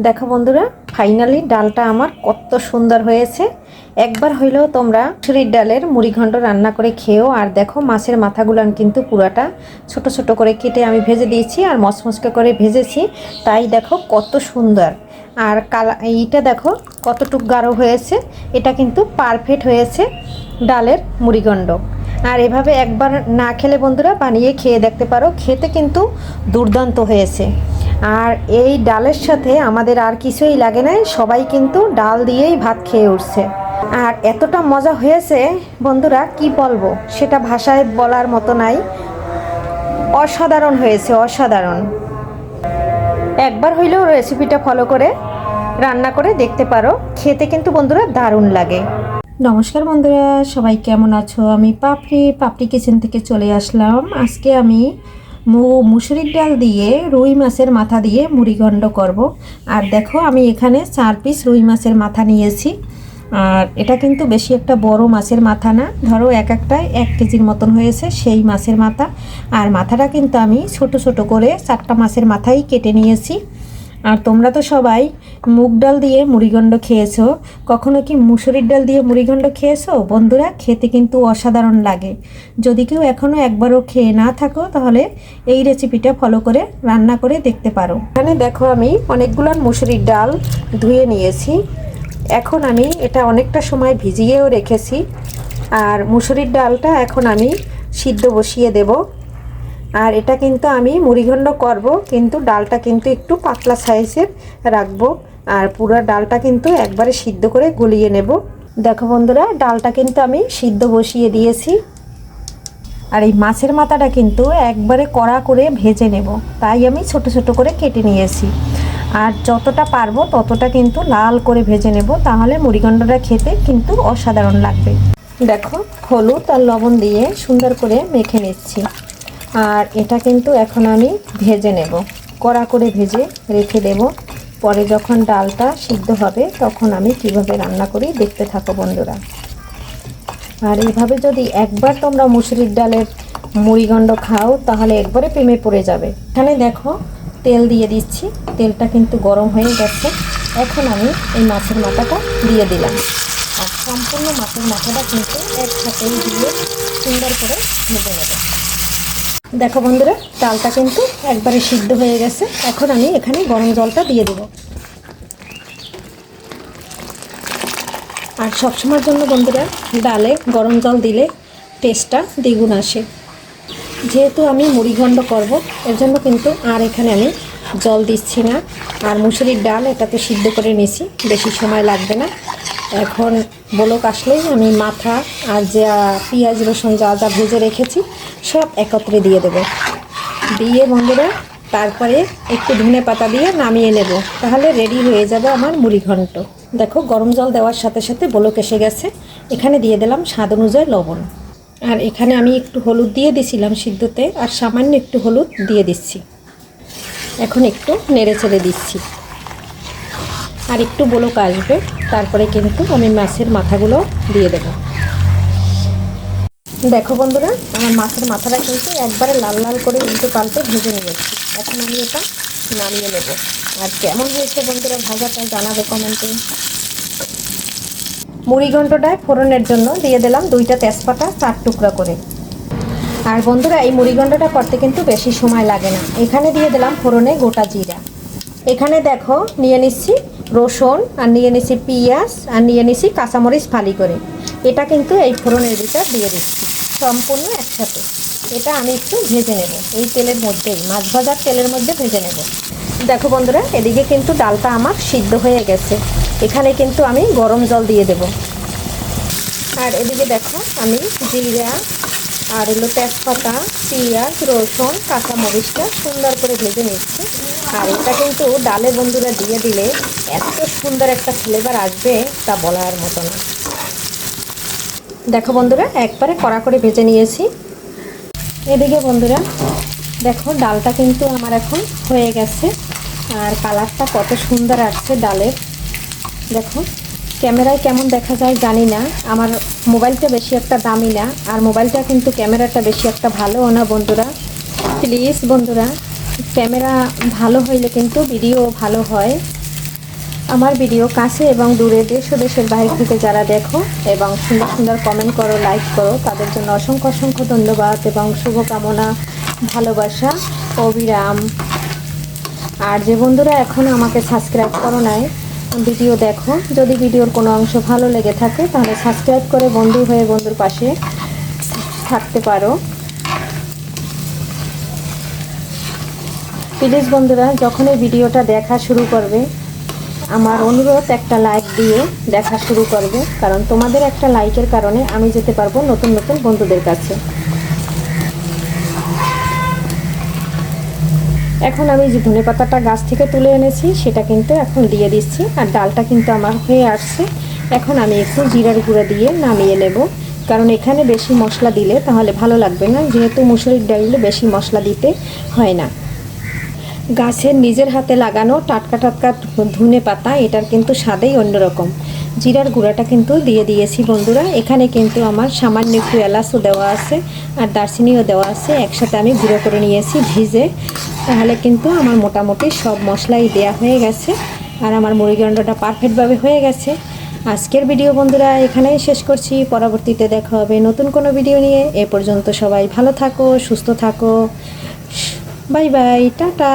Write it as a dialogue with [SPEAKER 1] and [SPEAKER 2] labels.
[SPEAKER 1] দেখো বন্ধুরা, ফাইনালি ডালটা আমার কত সুন্দর হয়েছে। একবার হইলেও তোমরা মুসুরির ডালের মুড়িঘণ্ট রান্না করে খেও। আর দেখো মাছের মাথাগুলান কিন্তু পুরাটা ছোট ছোট করে কেটে আমি ভেজে দিয়েছি আর মচমচকে করে ভেজেছি, তাই দেখো কত সুন্দর। আর এইটা দেখো কতটুক গাঢ় হয়েছে, এটা কিন্তু পারফেক্ট হয়েছে ডালের মুড়িঘণ্ট। আর এভাবে একবার না খেলে বন্ধুরা বানিয়ে খেয়ে দেখতে পারো, খেতে কিন্তু দুর্দান্ত হয়েছে। আর এই ডালের সাথে আমাদের আর কিছুই লাগে না, সবাই কিন্তু ডাল দিয়েই ভাত খেয়ে উঠছে। আর এতটা মজা হয়েছে বন্ধুরা, কি বলবো, সেটা ভাষায় বলার মতো নাই। অসাধারণ হয়েছে, অসাধারণ। একবার হইলেও রেসিপিটা ফলো করে রান্না করে দেখতে পারো, খেতে কিন্তু বন্ধুরা দারুণ লাগে। নমস্কার বন্ধুরা, সবাই কেমন আছো? আমি পাপড়ি কিচেন থেকে চলে আসলাম। আজকে আমি মুসুরির ডাল দিয়ে রুই মাছের মাথা দিয়ে মুড়িঘণ্ট করব। আর দেখো আমি এখানে 4 পিস রুই মাছের মাথা নিয়েছি। আর এটা কিন্তু বেশি একটা বড় মাছের মাথা না, ধরো একটায় 1 কেজির মতন হয়েছে সেই মাছের মাথা। আর মাথাটা কিন্তু আমি ছোট ছোট করে 4টা মাছের মাথাই কেটে নিয়েছি। আর তোমরা তো সবাই মুগ ডাল দিয়ে মুড়িঘণ্ট খেয়েছো, কখনো কি মুসুরির ডাল দিয়ে মুড়িঘণ্ট খেয়েছো? বন্ধুরা, খেতে কিন্তু অসাধারণ লাগে। যদি কেউ এখনও একবারও খেয়ে না থাকো, তাহলে এই রেসিপিটা ফলো করে রান্না করে দেখতে পারো। এখানে দেখো আমি অনেকগুলো মুসুরির ডাল ধুয়ে নিয়েছি। এখন আমি এটা অনেকটা সময় ভিজিয়েও রেখেছি। আর মুসুরির ডালটা এখন আমি সিদ্ধ বসিয়ে দেব। আর এটা কিন্তু আমি মুড়িঘণ্ট করব, কিন্তু ডালটা কিন্তু একটু পাতলা সাইজের রাখবো। আর পুরো ডালটা কিন্তু একবারে সিদ্ধ করে গলিয়ে নেব। দেখো বন্ধুরা, ডালটা কিন্তু আমি সিদ্ধ বসিয়ে দিয়েছি। আর এই মাছের মাথাটা কিন্তু একবারে কড়া করে ভেজে নেব, তাই আমি ছোট ছোট করে কেটে নিয়েছি। আর যতটা পারবো ততটা কিন্তু লাল করে ভেজে নেব, তাহলে মুড়িঘণ্টটা খেতে কিন্তু অসাধারণ লাগবে। দেখো হলুদ আর লবণ দিয়ে সুন্দর করে মেখে নিচ্ছি। আর এটা কিন্তু এখন আমি ভেজে নেব, কড়া করে ভেজে রেখে দেব। পরে যখন ডালটা সিদ্ধ হবে তখন আমি কিভাবে রান্না করি দেখতে থাকো বন্ধুরা। আর এইভাবে যদি একবার তোমরা মুসুরির ডালের মুড়িঘণ্ট খাও, তাহলে একবারে প্রেমে পড়ে যাবে। এখানে দেখো তেল দিয়ে দিচ্ছি, তেলটা কিন্তু গরম হয়ে গেছে। এখন আমি এই মাছের মাথাটা দিয়ে দিলাম। আর সম্পূর্ণ মাছের মাথাটা কিন্তু একসাথেই দিয়ে সুন্দর করে ভেজে নেব। দেখো বন্ধুরা, ডালটা কিন্তু একবারে সিদ্ধ হয়ে গেছে। এখন আমি এখানে গরম জলটা দিয়ে দেব। আর সবসময়ের জন্য বন্ধুরা ডালে গরম জল দিলে টেস্টটা দ্বিগুণ আসে। যেহেতু আমি মুড়িঘণ্ট করব, এর জন্য কিন্তু আর এখানে আমি জল দিচ্ছি না। আর মুসুরির ডাল এটাতে সিদ্ধ করে নিয়েছি, বেশি সময় লাগবে না। এখন বলক আসলেই আমি মাথা আর যা পেঁয়াজ রসুন যা যা ভেজে রেখেছি সব একত্রে দিয়ে দেব। দিয়ে বন্ধুরা তারপরে একটু ধনে পাতা দিয়ে নামিয়ে নেব, তাহলে রেডি হয়ে যাবে আমার মুড়িঘণ্ট। দেখো গরম জল দেওয়ার সাথে সাথে বলক এসে গেছে। এখানে দিয়ে দিলাম স্বাদ অনুযায়ী লবণ। আর এখানে আমি একটু হলুদ দিয়ে দিছিলাম সিদ্ধতে, আর সামান্য একটু হলুদ দিয়ে দিচ্ছি। এখন একটু নেড়ে চেড়ে দিচ্ছি। আর একটু বলক আসবে, তারপরে কিন্তু আমি মাছের মাথাগুলো দিয়ে দেব। দেখো বন্ধুরা, আমার মাছের মাথাটা কিন্তু একবারে লাল লাল করে উল্টে পাল্টে ভেজে নিয়েছি। এখন আমি এটা নামিয়ে নেব। আর কেমন হয়েছে বন্ধুরা ভাজাটা জানাবে কমেন্টে। মুড়িঘণ্টটায় ফোড়নের জন্য দিয়ে দিলাম 2টা তেজপাতা 4 টুকরা করে। আর বন্ধুরা এই মুড়িঘণ্টটা করতে কিন্তু বেশি সময় লাগে না। এখানে দিয়ে দিলাম ফোড়নে গোটা জিরা। এখানে দেখো নিয়ে নিচ্ছি রসুন, আর নিয়ে নিচ্ছি পেঁয়াজ, আর নিয়ে নিচ্ছি কাঁচামরিচ ফালি করে। এটা কিন্তু এই ফোড়নের ভিতর দিয়ে দিচ্ছি সম্পূর্ণ একসাথে। এটা আমি একটু ভেজে নেব এই তেলের মধ্যেই, মাছ ভাজার তেলের মধ্যে ভেজে নেব। দেখো বন্ধুরা, এদিকে কিন্তু ডালটা আমার সিদ্ধ হয়ে গেছে। এখানে কিন্তু আমি গরম জল দিয়ে দেব। আর এদিকে দেখো আমি জিরা আর হলো তেজপাতা, পেঁয়াজ, রসুন, কাঁচামরিচটা সুন্দর করে ভেজে নিচ্ছি। আর এটা কিন্তু ডালে বন্ধুরা দিয়ে দিলে এত সুন্দর একটা ফ্লেভার আসবে, তা বলার মতো না। দেখো বন্ধুরা একবারে কড়া করে ভেজে নিয়েছি। এদিকে বন্ধুরা দেখো ডালটা কিন্তু আমার এখন হয়ে গেছে। আর কালারটা কত সুন্দর আসছে ডালের। দেখো ক্যামেরায় কেমন দেখা যায় জানি না, আমার মোবাইলটা বেশি একটা দামি না। আর মোবাইলটা কিন্তু ক্যামেরাটা বেশি একটা ভালোও না বন্ধুরা। প্লিজ বন্ধুরা, ক্যামেরা ভালো হইলে কিন্তু ভিডিও ভালো হয়। আমার ভিডিও কাছে এবং দূরে দেশ ও দেশের বাইরে থেকে যারা দেখো এবং সুন্দর সুন্দর কমেন্ট করো, লাইক করো, তাদের জন্য অসংখ্য অসংখ্য ধন্যবাদ এবং শুভকামনা, ভালোবাসা অবিরাম। আর যে বন্ধুরা এখনও আমাকে সাবস্ক্রাইব করো নাই, ভিডিও দেখো, যদি ভিডিওর কোনো অংশ ভালো লেগে থাকে তাহলে সাবস্ক্রাইব করে বন্ধু হয়ে বন্ধুর পাশে থাকতে পারো। প্লিজ বন্ধুরা, যখন এই ভিডিওটা দেখা শুরু করবে আমার অনুরোধ একটা লাইক দিয়ে দেখা শুরু করবে, কারণ তোমাদের একটা লাইকের কারণে আমি যেতে পারবো নতুন নতুন বন্ধুদের কাছে। এখন আমি যে ধনেপাতাটা গাছ থেকে তুলে এনেছি সেটা কিন্তু এখন দিয়ে দিচ্ছি, আর ডালটা কিন্তু আমার হয়ে আসছে। এখন আমি একটু জিরার গুঁড়ো দিয়ে নামিয়ে নেব, কারণ এখানে বেশি মশলা দিলে তাহলে ভালো লাগবে না, যেহেতু মুসুরির ডালে বেশি মশলা দিতে হয় না। গাছের নিজের হাতে লাগানো টাটকা টাটকা ধনে পাতা, এটার কিন্তু স্বাদেই অন্যরকম। জিরার গুঁড়াটা কিন্তু দিয়ে দিয়েছি বন্ধুরা। এখানে কিন্তু আমার সামান্য একটু এলাচও দেওয়া আছে আর দারচিনিও দেওয়া আছে, একসাথে আমি গুঁড়ো করে নিয়েছি ভিজে। তাহলে কিন্তু আমার মোটামুটি সব মশলাই দেয়া হয়ে গেছে আর আমার মুড়িঘণ্টটা পারফেক্টভাবে হয়ে গেছে। আজকের ভিডিও বন্ধুরা এখানেই শেষ করছি, পরবর্তীতে দেখা হবে নতুন কোনো ভিডিও নিয়ে। এ পর্যন্ত সবাই ভালো থাকো, সুস্থ থাকো, বাই বাই, টাটা।